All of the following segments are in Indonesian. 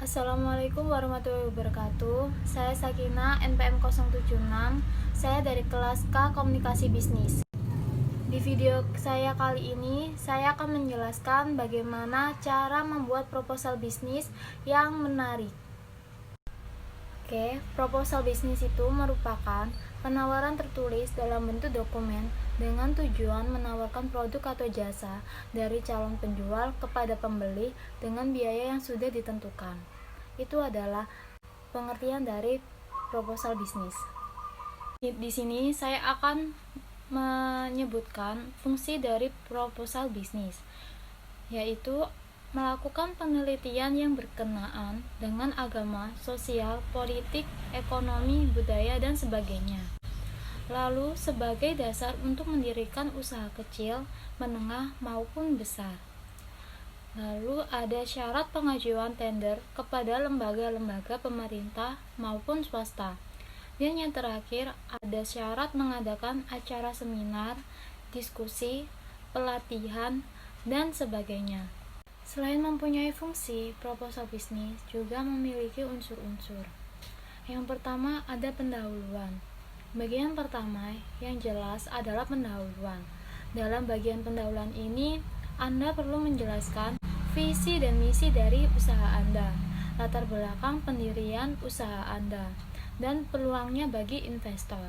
Assalamualaikum warahmatullahi wabarakatuh. Saya Sakina, NPM 076. Saya dari kelas K Komunikasi Bisnis. Di video saya kali ini, saya akan menjelaskan bagaimana cara membuat proposal bisnis yang menarik. Proposal bisnis itu merupakan penawaran tertulis dalam bentuk dokumen dengan tujuan menawarkan produk atau jasa dari calon penjual kepada pembeli dengan biaya yang sudah ditentukan. Itu adalah pengertian dari proposal bisnis. Di sini saya akan menyebutkan fungsi dari proposal bisnis, yaitu melakukan penelitian yang berkenaan dengan agama, sosial, politik, ekonomi, budaya, dan sebagainya. Lalu sebagai dasar untuk mendirikan usaha kecil, menengah, maupun besar. Lalu ada syarat pengajuan tender kepada lembaga-lembaga pemerintah maupun swasta. Dan yang terakhir ada syarat mengadakan acara seminar, diskusi, pelatihan, dan sebagainya. Selain mempunyai fungsi, proposal bisnis juga memiliki unsur-unsur. Yang pertama ada pendahuluan. Bagian pertama yang jelas adalah pendahuluan. Dalam bagian pendahuluan ini, Anda perlu menjelaskan visi dan misi dari usaha Anda, latar belakang pendirian usaha Anda, dan peluangnya bagi investor.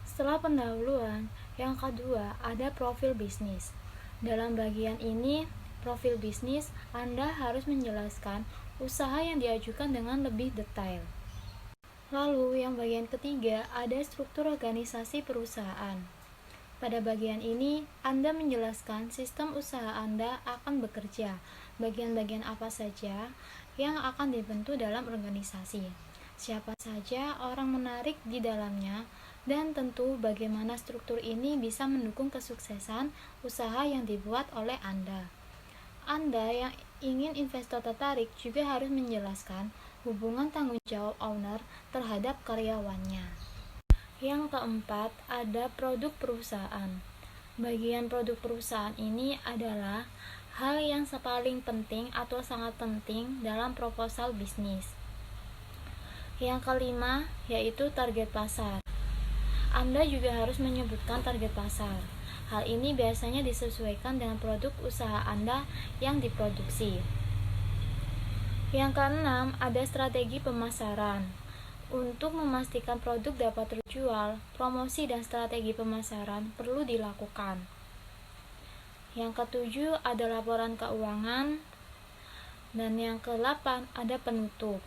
Setelah pendahuluan, yang kedua ada profil bisnis. Dalam bagian ini, profil bisnis, Anda harus menjelaskan usaha yang diajukan dengan lebih detail. Lalu yang bagian ketiga ada struktur organisasi perusahaan. Pada bagian ini, Anda menjelaskan sistem usaha Anda akan bekerja, bagian-bagian apa saja yang akan dibentuk dalam organisasi, siapa saja orang menarik di dalamnya, dan tentu bagaimana struktur ini bisa mendukung kesuksesan usaha yang dibuat oleh Anda. Anda yang ingin investor tertarik juga harus menjelaskan hubungan tanggung jawab owner terhadap karyawannya. Yang keempat, ada produk perusahaan. Bagian produk perusahaan ini adalah hal yang paling penting atau sangat penting dalam proposal bisnis. Yang kelima, yaitu target pasar. Anda juga harus menyebutkan target pasar. Hal ini biasanya disesuaikan dengan produk usaha Anda yang diproduksi. Yang keenam, ada strategi pemasaran. Untuk memastikan produk dapat terjual, promosi dan strategi pemasaran perlu dilakukan. Yang ketujuh, ada laporan keuangan. Dan yang kedelapan, ada penutup.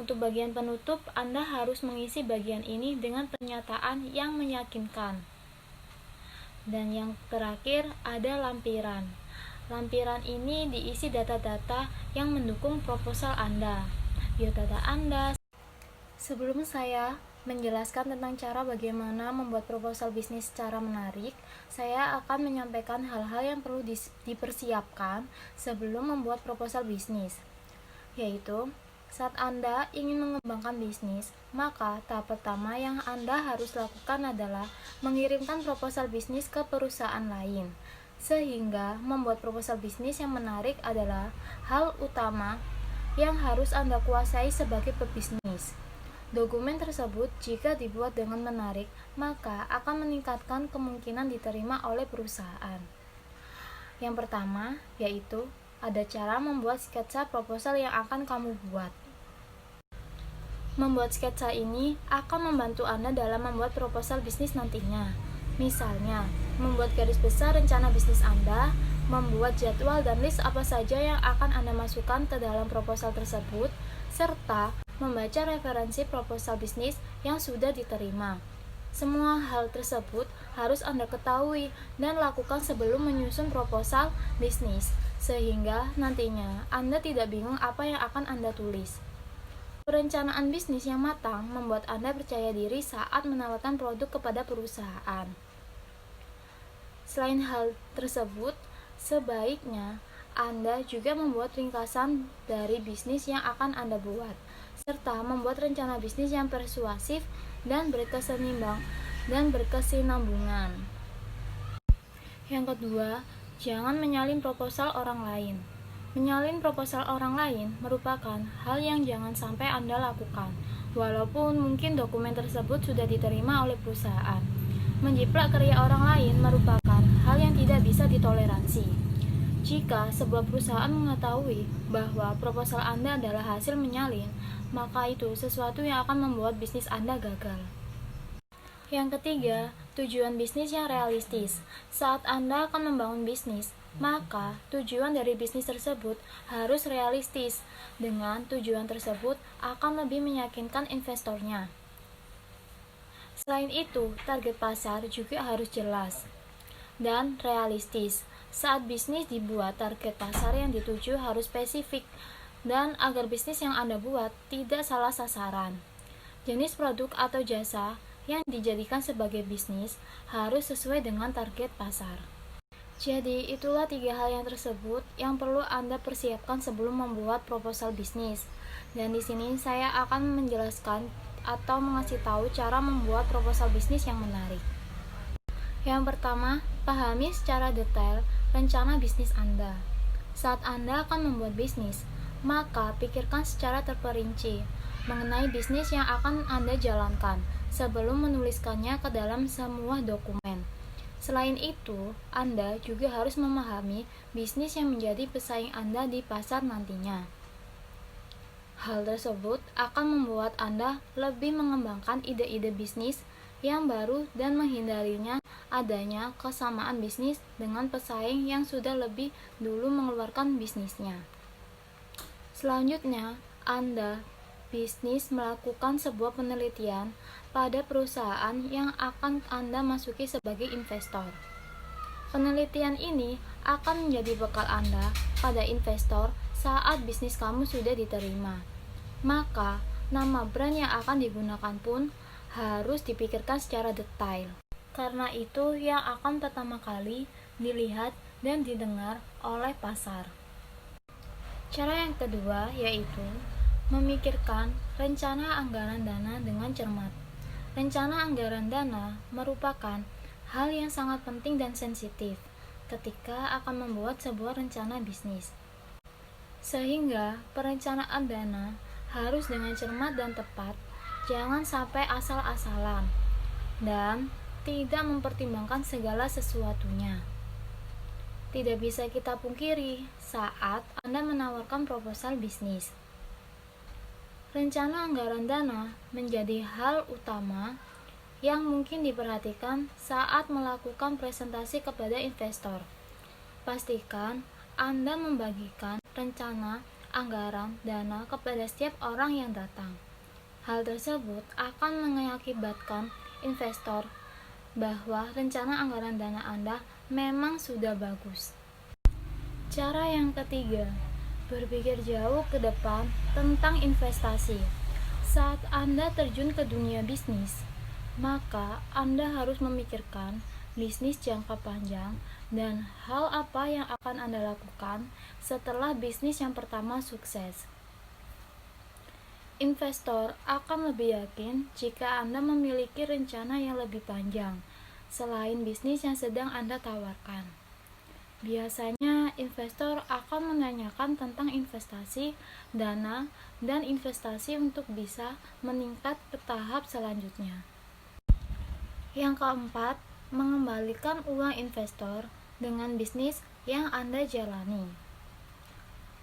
Untuk bagian penutup, Anda harus mengisi bagian ini dengan pernyataan yang meyakinkan. Dan yang terakhir ada lampiran. Lampiran ini diisi data-data yang mendukung proposal Anda, biodata Anda. Sebelum saya menjelaskan tentang cara bagaimana membuat proposal bisnis secara menarik, saya akan menyampaikan hal-hal yang perlu dipersiapkan sebelum membuat proposal bisnis, yaitu saat Anda ingin mengembangkan bisnis, maka tahap pertama yang Anda harus lakukan adalah mengirimkan proposal bisnis ke perusahaan lain. Sehingga membuat proposal bisnis yang menarik adalah hal utama yang harus Anda kuasai sebagai pebisnis. Dokumen tersebut jika dibuat dengan menarik, maka akan meningkatkan kemungkinan diterima oleh perusahaan. Yang pertama, yaitu ada cara membuat sketsa proposal yang akan kamu buat. Membuat sketsa ini akan membantu Anda dalam membuat proposal bisnis nantinya. Misalnya, membuat garis besar rencana bisnis Anda, membuat jadwal dan list apa saja yang akan Anda masukkan ke dalam proposal tersebut, serta membaca referensi proposal bisnis yang sudah diterima. Semua hal tersebut harus Anda ketahui dan lakukan sebelum menyusun proposal bisnis, sehingga nantinya Anda tidak bingung apa yang akan Anda tulis. Perencanaan bisnis yang matang membuat Anda percaya diri saat menawarkan produk kepada perusahaan. Selain hal tersebut, sebaiknya Anda juga membuat ringkasan dari bisnis yang akan Anda buat, serta membuat rencana bisnis yang persuasif dan berkesinambungan. Yang kedua, jangan menyalin proposal orang lain. Menyalin proposal orang lain merupakan hal yang jangan sampai Anda lakukan, walaupun mungkin dokumen tersebut sudah diterima oleh perusahaan. Menjiplak karya orang lain merupakan hal yang tidak bisa ditoleransi. Jika sebuah perusahaan mengetahui bahwa proposal Anda adalah hasil menyalin, maka itu sesuatu yang akan membuat bisnis Anda gagal. Yang ketiga, tujuan bisnis yang realistis. Saat Anda akan membangun bisnis, maka tujuan dari bisnis tersebut harus realistis. Dengan tujuan tersebut akan lebih meyakinkan investornya. Selain itu, target pasar juga harus jelas dan realistis. Saat bisnis dibuat, target pasar yang dituju harus spesifik dan agar bisnis yang Anda buat tidak salah sasaran. Jenis produk atau jasa yang dijadikan sebagai bisnis harus sesuai dengan target pasar. Jadi, itulah 3 hal yang tersebut yang perlu Anda persiapkan sebelum membuat proposal bisnis. Dan di sini saya akan menjelaskan atau mengasih tahu cara membuat proposal bisnis yang menarik. Yang pertama, pahami secara detail rencana bisnis Anda. Saat Anda akan membuat bisnis, maka pikirkan secara terperinci mengenai bisnis yang akan Anda jalankan sebelum menuliskannya ke dalam semua dokumen. Selain itu, Anda juga harus memahami bisnis yang menjadi pesaing Anda di pasar nantinya. Hal tersebut akan membuat Anda lebih mengembangkan ide-ide bisnis yang baru dan menghindarinya adanya kesamaan bisnis dengan pesaing yang sudah lebih dulu mengeluarkan bisnisnya. Selanjutnya, Anda bisnis melakukan sebuah penelitian pada perusahaan yang akan Anda masuki sebagai investor. Penelitian ini akan menjadi bekal Anda pada investor saat bisnis kamu sudah diterima. Maka, nama brand yang akan digunakan pun harus dipikirkan secara detail. Karena itu yang akan pertama kali dilihat dan didengar oleh pasar. Cara yang kedua yaitu memikirkan rencana anggaran dana dengan cermat. Rencana anggaran dana merupakan hal yang sangat penting dan sensitif ketika akan membuat sebuah rencana bisnis. Sehingga perencanaan dana harus dengan cermat dan tepat, jangan sampai asal-asalan dan tidak mempertimbangkan segala sesuatunya. Tidak bisa kita pungkiri saat Anda menawarkan proposal bisnis. Rencana anggaran dana menjadi hal utama yang mungkin diperhatikan saat melakukan presentasi kepada investor. Pastikan Anda membagikan rencana anggaran dana kepada setiap orang yang datang. Hal tersebut akan mengakibatkan investor bahwa rencana anggaran dana Anda memang sudah bagus. Cara yang ketiga, berpikir jauh ke depan tentang investasi. Saat Anda terjun ke dunia bisnis, maka Anda harus memikirkan bisnis jangka panjang dan hal apa yang akan Anda lakukan setelah bisnis yang pertama sukses. Investor akan lebih yakin jika Anda memiliki rencana yang lebih panjang selain bisnis yang sedang Anda tawarkan. Biasanya, investor akan menanyakan tentang investasi, dana, dan investasi untuk bisa meningkat ke tahap selanjutnya. Yang keempat, mengembalikan uang investor dengan bisnis yang Anda jalani.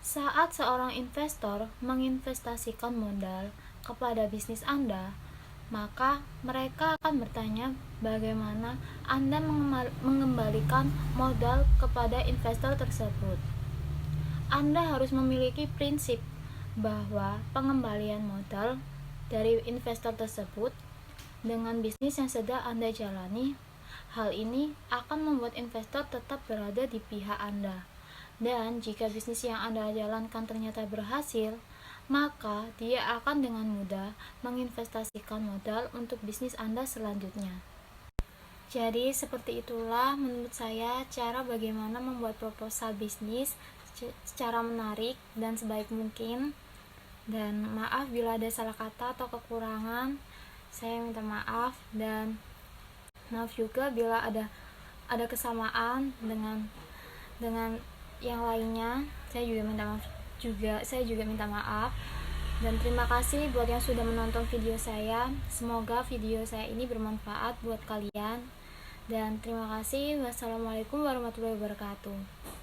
Saat seorang investor menginvestasikan modal kepada bisnis Anda, maka mereka akan bertanya bagaimana Anda mengembalikan modal kepada investor tersebut. Anda harus memiliki prinsip bahwa pengembalian modal dari investor tersebut dengan bisnis yang sedang Anda jalani. Hal ini akan membuat investor tetap berada di pihak Anda. Dan jika bisnis yang Anda jalankan ternyata berhasil, maka dia akan dengan mudah menginvestasikan modal untuk bisnis Anda selanjutnya. Jadi seperti itulah menurut saya cara bagaimana membuat proposal bisnis secara menarik dan sebaik mungkin. Dan maaf bila ada salah kata atau kekurangan, saya minta maaf, dan maaf juga bila ada kesamaan dengan yang lainnya. Saya juga minta maaf. Dan terima kasih buat yang sudah menonton video saya. Semoga video saya ini bermanfaat buat kalian. Dan terima kasih. Wassalamualaikum warahmatullahi wabarakatuh.